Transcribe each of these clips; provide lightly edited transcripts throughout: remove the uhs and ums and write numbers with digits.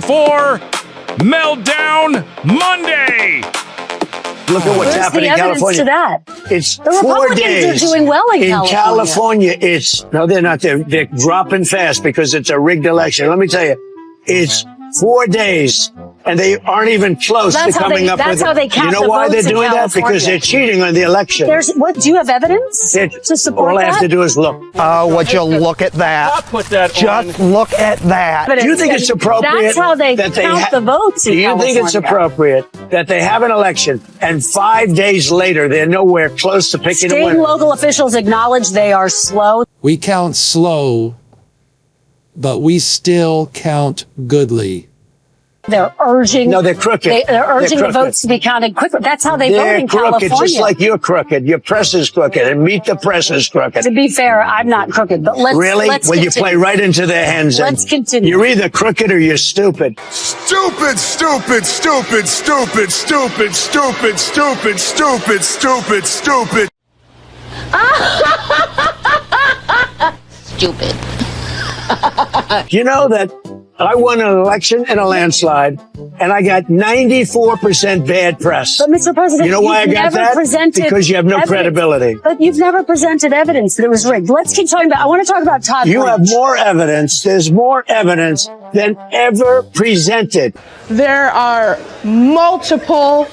time for Meltdown Monday. Look at what's happening in California. To that? It's the 4 Republicans days. are doing well in California. No, they're not. They're dropping fast because it's a rigged election. Let me tell you, it's 4 days, and they aren't even close to coming up with it. That's how they count. You know why they're doing that? Because they're cheating on the election. Do you have evidence to support all I have to do is look. Oh, would you look at that? I'll put that Just look at that. But Do you think it's appropriate? That's how they count the votes in Do you think it's appropriate that they have an election and 5 days later they're nowhere close to picking a winner? State and local officials acknowledge they are slow. We count slow, but we still count goodly. They're urging. No, they're crooked. They're urging the votes to be counted quicker. That's how they vote in California. They're crooked, just like you're crooked. Your press is crooked, and Meet the Press is crooked. To be fair, I'm not crooked, but let's Well, you play right into their hands. Let's continue. You're either crooked or you're stupid. Stupid, stupid, stupid, stupid, stupid, stupid, stupid, stupid, stupid, stupid. Stupid. You know that I won an election in a landslide, and I got 94% bad press. But, Mr. President, you know why I got that? Because you have no credibility. But you've never presented evidence that it was rigged. Let's keep talking about. I want to talk about Todd. You have more evidence. There's more evidence than ever presented. There are multiple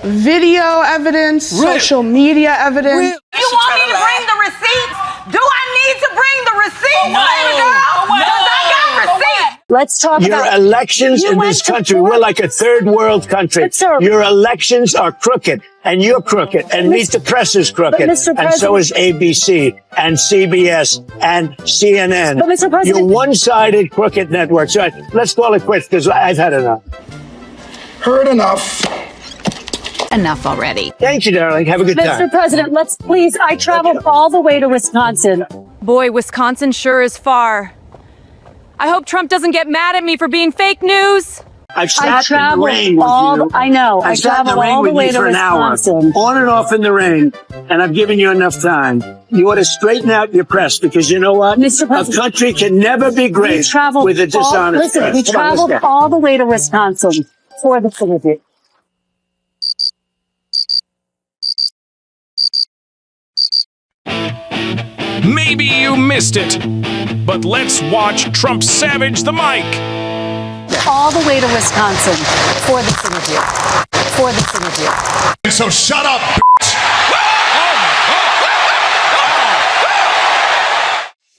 video evidence, social media evidence. You want me to bring the receipts? Do I need to bring the receipts, baby girl? Because I got receipts. Let's talk about your elections in this country. We're like a third world country. Your elections are crooked, and you're crooked, and Meet the Press is crooked, and so is ABC and CBS and CNN. But Mr. President, you're one-sided crooked networks. All right, let's call it quits because I've had enough. Heard enough. Enough already. Thank you, darling. Have a good time. Mr. President, let's please. I traveled all the way to Wisconsin. Boy, Wisconsin sure is far. I hope Trump doesn't get mad at me for being fake news. I've sat in the rain with you. I know. I traveled all the way to Wisconsin. On and off in the rain, and I've given you enough time. You ought to straighten out your press because you know what? Mr. President, a country can never be great with a dishonest press. We traveled all the way to Wisconsin for the interview. Maybe you missed it, but let's watch Trump savage the mic. All the way to Wisconsin for this interview. For this interview. So shut up,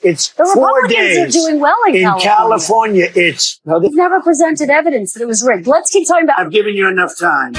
It's the 4 days. Republicans are doing well in California. They've never presented evidence that it was rigged. Let's keep talking about. I've given you enough time.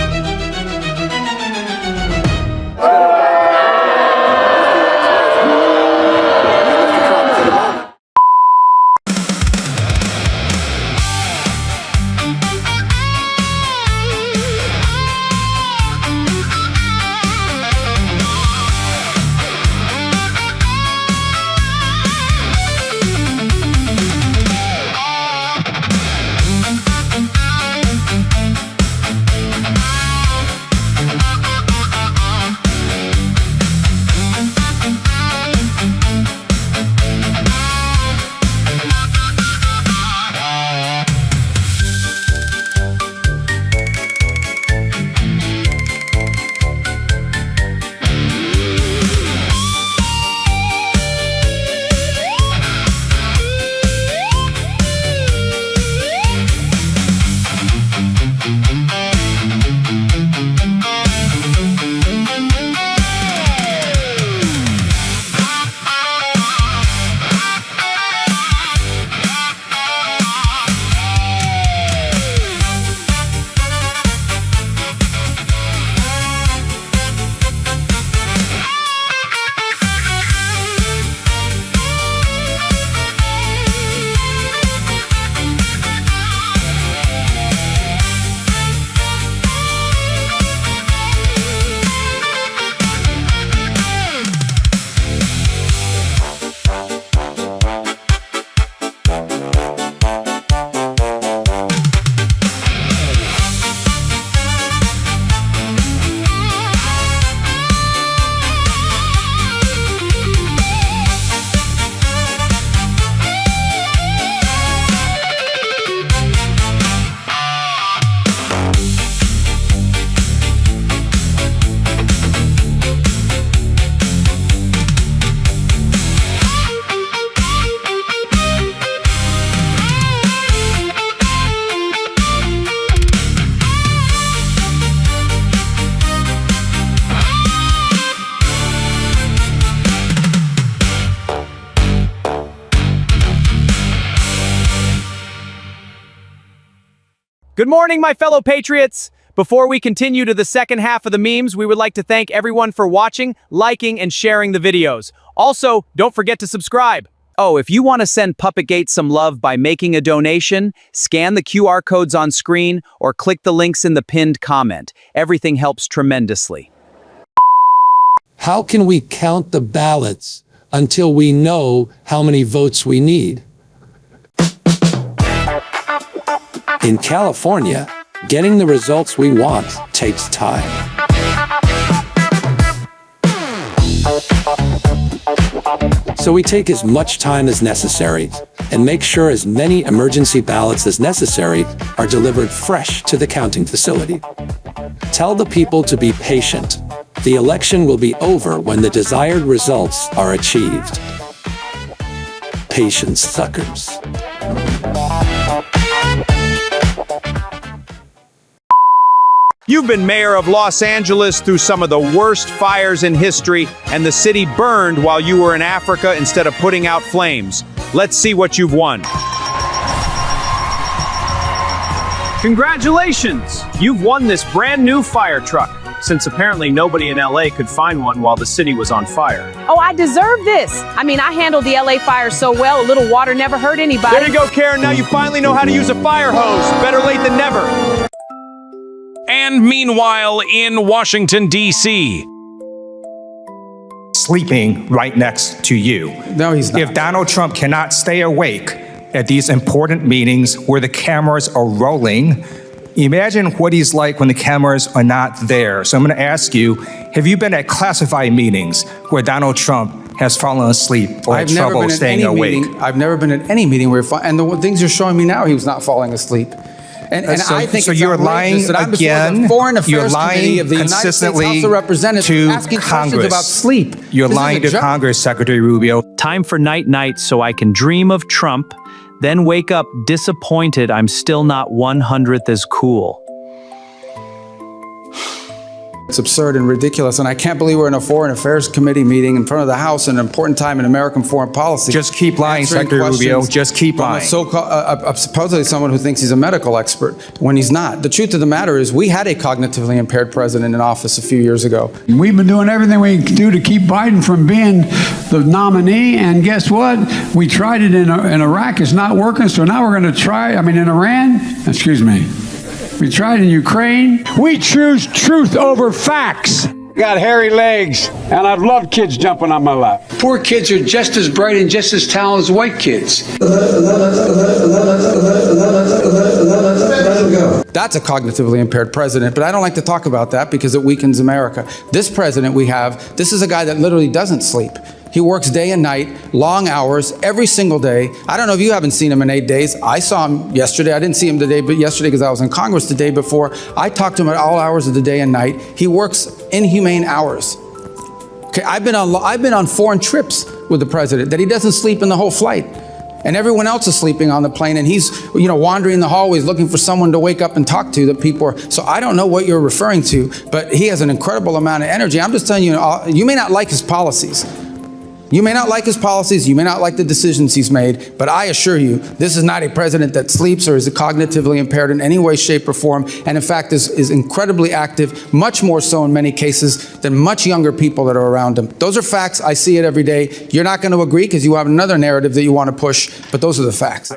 Good morning, my fellow patriots. Before we continue to the second half of the memes, we would like to thank everyone for watching, liking, and sharing the videos. Also, don't forget to subscribe. Oh, if you want to send Puppetgate some love by making a donation, scan the QR codes on screen or click the links in the pinned comment. Everything helps tremendously. How can we count the ballots until we know how many votes we need? In California, getting the results we want takes time. So we take as much time as necessary and make sure as many emergency ballots as necessary are delivered fresh to the counting facility. Tell the people to be patient. The election will be over when the desired results are achieved. Patience, suckers. You've been mayor of Los Angeles through some of the worst fires in history, and the city burned while you were in Africa instead of putting out flames. Let's see what you've won. Congratulations! You've won this brand new fire truck, since apparently nobody in LA could find one while the city was on fire. Oh, I deserve this. I mean, I handled the LA fire so well, a little water never hurt anybody. There you go, Karen. Now you finally know how to use a fire hose. Better late than never. And meanwhile, in Washington, D.C. Sleeping right next to you. No, he's not. If Donald Trump cannot stay awake at these important meetings where the cameras are rolling, imagine what he's like when the cameras are not there. So I'm going to ask you, have you been at classified meetings where Donald Trump has fallen asleep or had trouble staying awake? I've never been at any meeting where, and the things you're showing me now, he was not falling asleep. And I think so. You're lying again. You're lying consistently to Congress about sleep. You're lying to Congress, Secretary Rubio. Time for night-night so I can dream of Trump, then wake up disappointed I'm still not 100th as cool. It's absurd and ridiculous, and I can't believe we're in a Foreign Affairs Committee meeting in front of the House at an important time in American foreign policy. Just keep lying, Secretary Rubio. Just keep lying. Supposedly someone who thinks he's a medical expert when he's not. The truth of the matter is we had a cognitively impaired president in office a few years ago. We've been doing everything we can do to keep Biden from being the nominee, and guess what? We tried it in Iraq. It's not working, so now we're going to try, in Iran, excuse me. We tried in Ukraine. We choose truth over facts. Got hairy legs, and I've loved kids jumping on my lap. Poor kids are just as bright and just as talented as white kids. That's a cognitively impaired president, but I don't like to talk about that because it weakens America. This president we have, this is a guy that literally doesn't sleep. He works day and night, long hours, every single day. I don't know if you haven't seen him in 8 days. I saw him yesterday. I didn't see him today, but yesterday because I was in Congress the day before. I talked to him at all hours of the day and night. He works inhumane hours. Okay, I've been on foreign trips with the president that he doesn't sleep in the whole flight. And everyone else is sleeping on the plane, and he's, wandering the hallways looking for someone to wake up and talk to that people are. So I don't know what you're referring to, but he has an incredible amount of energy. I'm just telling you, you may not like his policies. You may not like his policies, you may not like the decisions he's made, but I assure you, this is not a president that sleeps or is cognitively impaired in any way, shape, or form, and in fact is incredibly active, much more so in many cases than much younger people that are around him. Those are facts. I see it every day. You're not going to agree because you have another narrative that you want to push, but those are the facts.